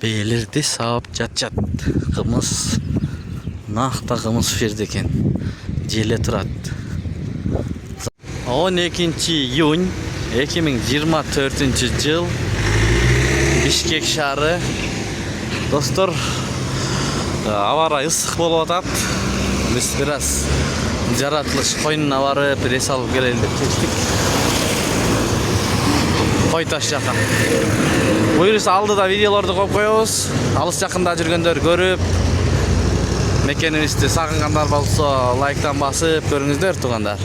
Бээлерди саап жатчат. Кымыз накта кымыз ферди экен. Желе турат. 12-июнь 2024-жыл Бишкек шаары. Достор, аба ырайы ысык болуп атат. Биз бир аз жаратылыш койнуна барып, рес алып келели деп чечтик. Кой таш жака. Буюрса алдыда видеолорду коюп коебуз. Алыс жакында жүргөндөр көрүп, мекенибизди сагынгандар болсо лайктан басып көрүңүздөр туугандар.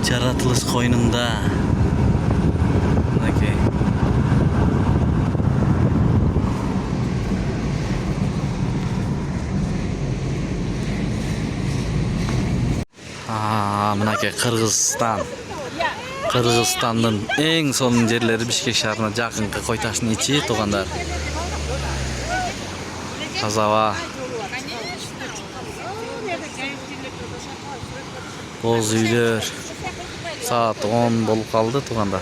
Жаратылыш койнунда. Мынакей. Мынакей Кыргызстандын эң сонун жерлери Бишкек шаарына жакынкы кой таштын ичи туугандар. Тазаба. Боз үйлөр. Saat 10 bolup kaldı tuganda.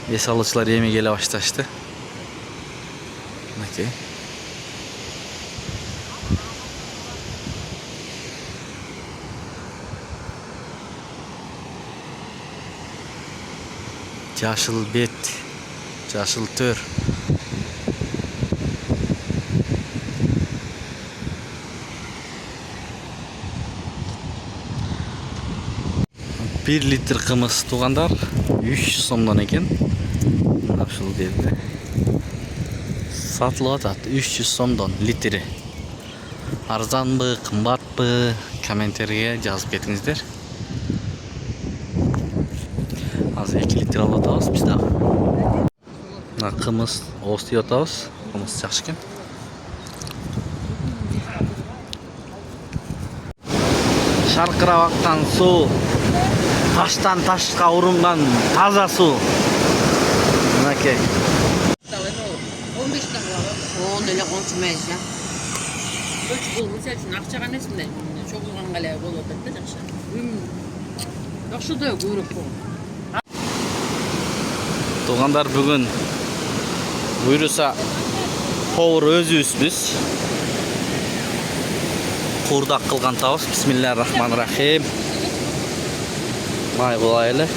Ес алуучулар эми келе башташты. Мынакей. Жашыл бет, жашыл төр. Bir litre kımız tuğanlar 3 somdan eken. Ушул жерде сатылып атат 300 сомдон литри. Арзанбы, кымбатпы, комментарийге жазып кетиңиздер. Азыр 2 литр алып атабыз биз дагы. Мына кымыз ооз атабыз. Кымыз жакшы экен. Шаркырап аккан суу, таштан ташка урунган таза суу. Мынакей. 15 tane var. Onu öyle konuşmayız ya. Bu mesela için akçağa nesinde çok uzun kaleye bol oturdu jakşı. Jakşı da kuyruk bu. Tugandar bugün buyursa повар өзүбүзбүз. Курдак кылган табыз. Бисмиллахиррахманиррахим. Май булайлы.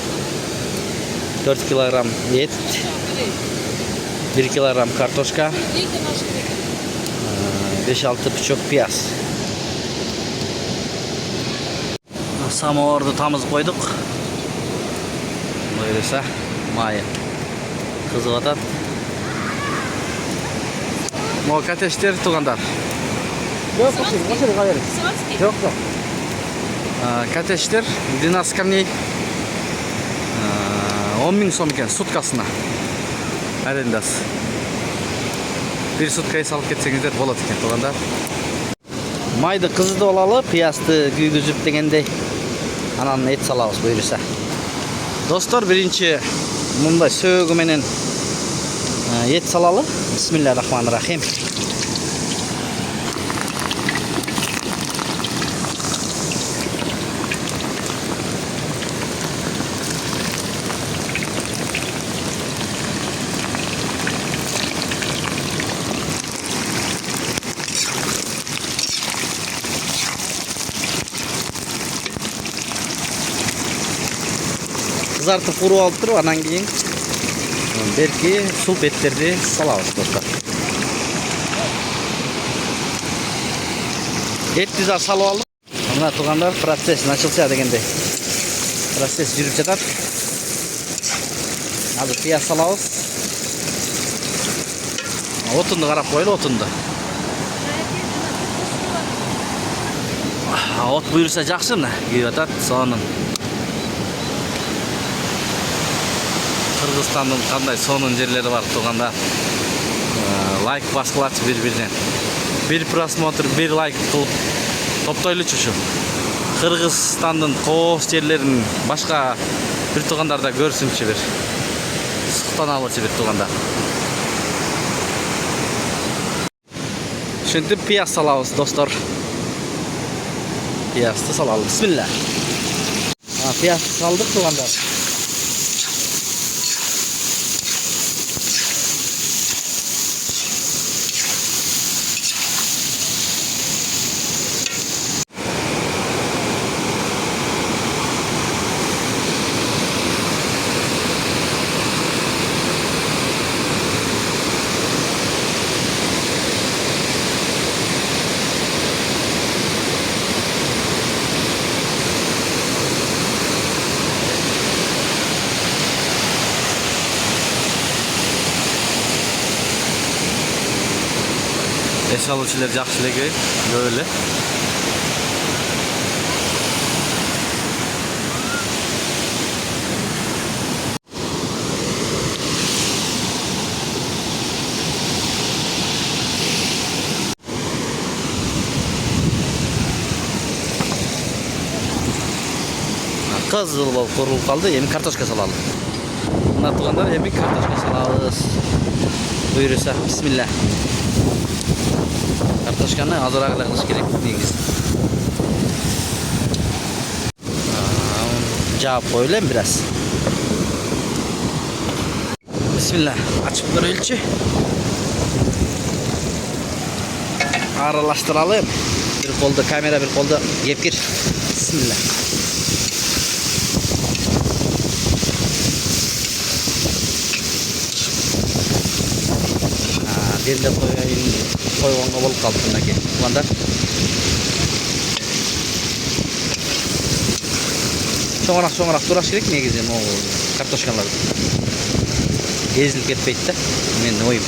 4 килограмм ет. 1 килограмм картошка, 5-6 пучок пияз. Самоварды тамызып койдук. Буюрса майы кызып атат. Могу катештер туугандар. Жок, жок. Катештер 12 камней 10 000 сом экен суткасына. Арендасы. Bir суткай салып кетсеңиздер болот экен туугандар. Майды кызытып алалы, пиязды күйгүзүп дегендей. Анан эт салабыз буюрса. Достор, биринчи мындай сөөгү менен эт салалы. Бисмиллахиррахманиррахим. Kızartıp kuru alıp turup anan keyin belki sulp etlerdi salabız dostlar. Etni de salып aldım. Mına tugandar proses начался дегенде. Proses жүрүп жатат. Азыр пияз салабыз. Отунду карап койлу, отунду. От буйруса жакшы мына күйүп атат. Сонун. Кыргызстандын кандай сонун жерлери бар тууганда. Лайк баскылачы бири-биринен. Bir просмотр, bir лайк кылып топтойлучу ушу. Кыргызстандын кооз жерлерин башка бир туугандар да көрсүнчү бир. Суктаналычы бир туугандар. Ушинтип пияз салабыз, достор. Piyazды салалы. Bismillah. Piyaz saldık tуугандар. Eş alışılar жақсы эле böyle. Kızıl bol kurulup kaldı. Emin kartoşka salalım. Bunlar tuğanlar emin kartoşka salalız. Buyurursa bismillah. Kartoşkanı azırak kılış gerek deyiz. Cevap koyalım biraz. Bismillah. Açıp ölçü. Aralaştıralım. Bir kolda kamera, bir kolda yepkir. Bismillah. Bir de koyğonga bolup kaldı mınaki. Uganda. Çoğurak duraş gerek negizim o kartoşkanlar. Ezilip ketpeydi de. Men oyum.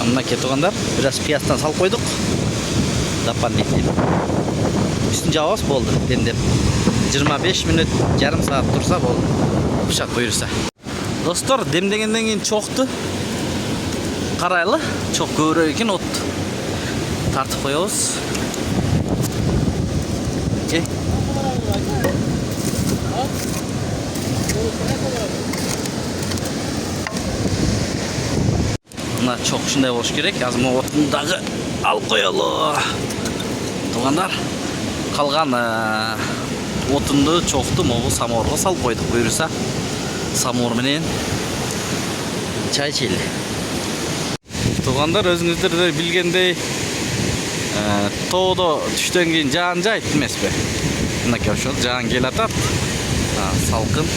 Mınaki tuğanlar biraz piyazdan sal koyduk. Dapan neydi? Üstün cevap oldu demdem. 25 minut, yarım saat dursa oldu. Bıçak buyursa. Dostlar, demdegenden keyin çoktu. Karaylı, çok köpürөөк eкен ot. Tartıp koyuyoruz. Okey. Buna çok şunday boş gerek. Azma otundagı al koyalım. Tuğanlar. Kalgan otundu çoktu moğu samorga sal koyduk buyursa samor menен çay içeli. Tuğanlar özünüzдөр de bilgендей тоодо түштөн кийин жаан жайт эмеспи? Мынакей ошол жаан келатат. Салкын.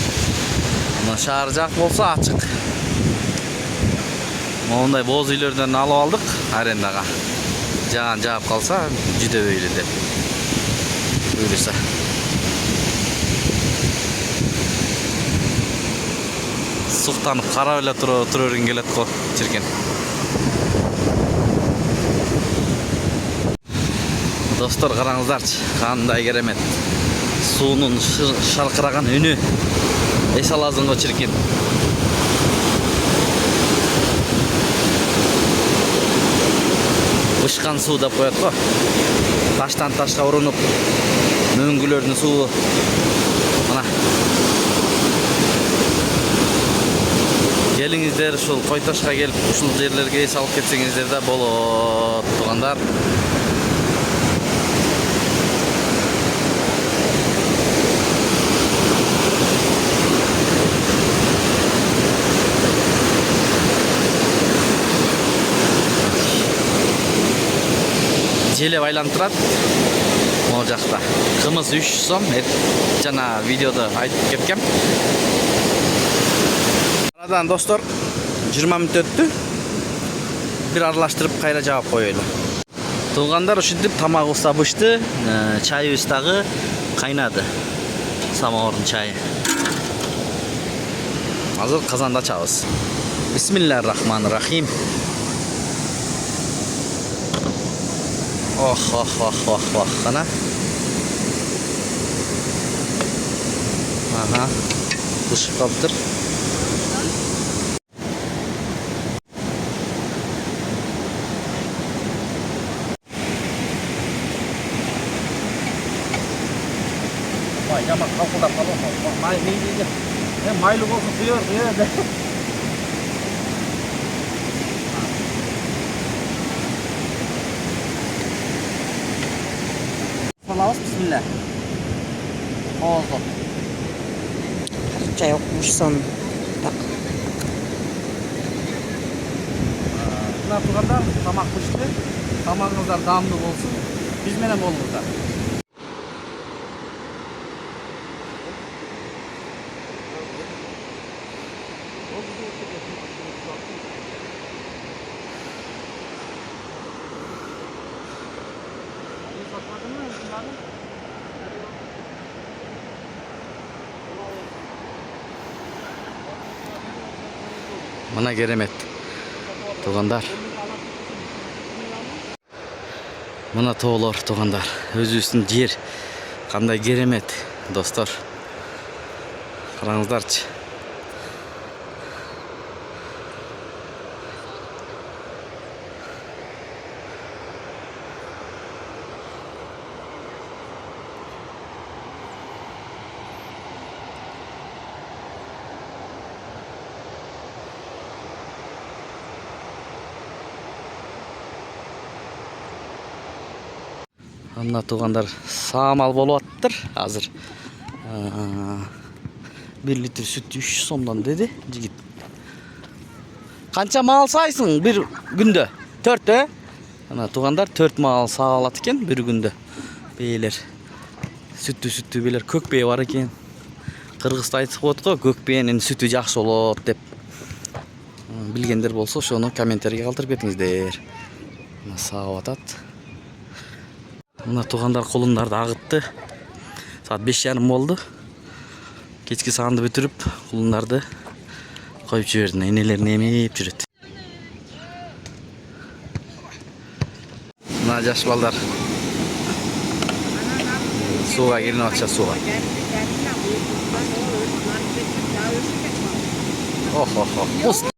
Мына шаар жак болсо ачык. Мондай боз үйлөрдөн алып алдык арендага. Жаан жаап калса жүдөбөйлү деп. Buyursa. Suqtanıp qarab эле tururun kelet ko çirkin. Dostlar qarаңыздарчы, qanday keremet. Suunun şarqıragan үнү. Эс аласың го çirkin. Ышкан суу деп коет го. Таштан ташка урунуп мөңгүлөрдүн суу мына келиңиздер ушул кой ташка келип ушул жерлерге эс алып кетсеңиздер да болот туугандар. Желеп айлантырат. Ол жақта қымыз 3 сом, жана видеода айтып кеткем. Арадан достор 20 мүнөт өттү. Bir aralaştırıp kayra cevap koyuyorlar. Туугандар ушинтип тамагыбыз да бышты, чайыбыз дагы кайнады. Самоордун чайы. Азыр казанда чабыз. Бисмиллахир-рахманир-рахим. Ох. Кана. Ага. Бышып калыптыр. Mày ra mặt không đập vào nó mày đi mày luôn không phía đấy Salam bismillah. Oldu. Çay okumuşsan bak. Mına turganдар тамак пышты. Тамагыңыздар даамдуу болсун. Биз менен болуңуздар. Мына керемет. Тугандар. Мына тоолор тугандар. Өзүбүздүн жер кандай керемет, достор. Караңыздарчы. Мына тугандар саамал болуп аттыр азыр. 1 литр сүт 3 сомдон деди жигит. Канча мал сайсың бир күндө? 4 Мына тугандар 4 мал саа алат экен бир күндө. Бейлер. Сүттүү бейлер көк бээ бар экен. Кыргызда айтып коет го, көк бээнин сүтү жакшы болот деп. Билгендер болсо ошону комментарийге калтырып кетиңиздер. Мына саап атат. Мына тугандар кулундарды агытты. Саат 5:30 болду. Кечки саанды бүтүрүп, кулундарды коюп жибердим. Энелерин эмип жүрөт. Мына жаш балдар сууга киринип атышат сууга. Ох.